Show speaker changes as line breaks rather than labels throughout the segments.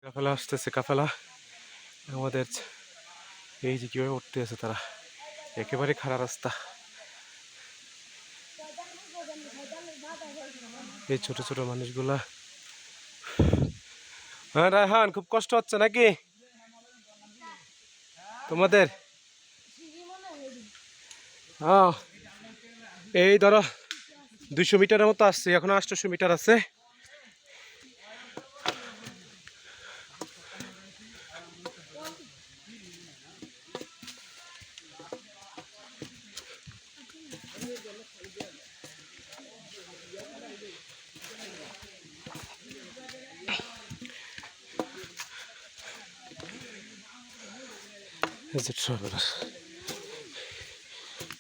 কাফেলা আসতেছে, কাফেলা আমাদের এই যে কিভাবে উঠতে আছে তারা, একেবারে খাড়া রাস্তা। এই ছোট ছোট মানুষগুলা। হ্যাঁ রায়হান, খুব কষ্ট হচ্ছে নাকি তোমাদের? হ্যাঁ, এই ধরো 200 মিটারের মতো আসছে, এখন 800 মিটার আছে। As a traveler,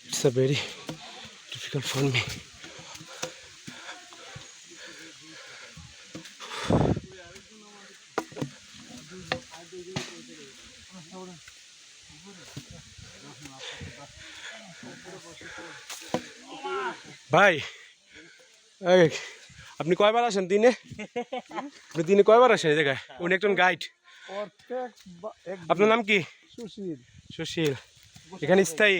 it's a very difficult for me. ভাই, এই আপনি কয়বার আসেন দিনে? আপনি দিনে কয়বার আসেন এই জায়গায়? উনি একজন গাইড। আপনার নাম কি?
সুশীল।
সুশীল, এখানে স্থায়ী?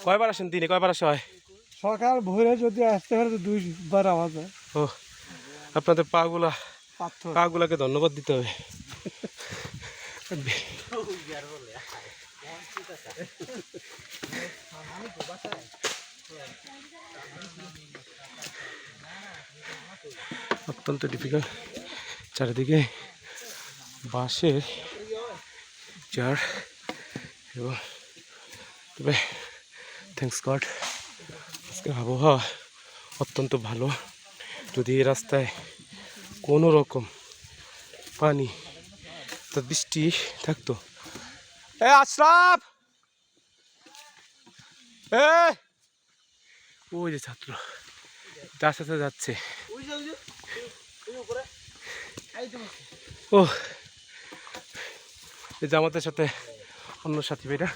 কয়বার আসেন দিনে, কয়বার আসা হয়?
সকাল ভোরে যদি আসতে পারে তো 2বার আওয়াজ হয়।
ও, আপনাদের পাগুলাকে ধন্যবাদ দিতে হবে। অত্যন্ত ডিফিকাল্ট, চারিদিকে বাঁশের চার, এবং তবে থ্যাঙ্কস গড আজকের আবহাওয়া অত্যন্ত ভালো। যদি এই রাস্তায় কোনো রকম পানি তো বৃষ্টি থাকতো। আশরাফ, ওই যে ছাত্র তার সাথে যাচ্ছে। ও, এই যে আমাদের সাথে অন্য সাথী ভাইরা।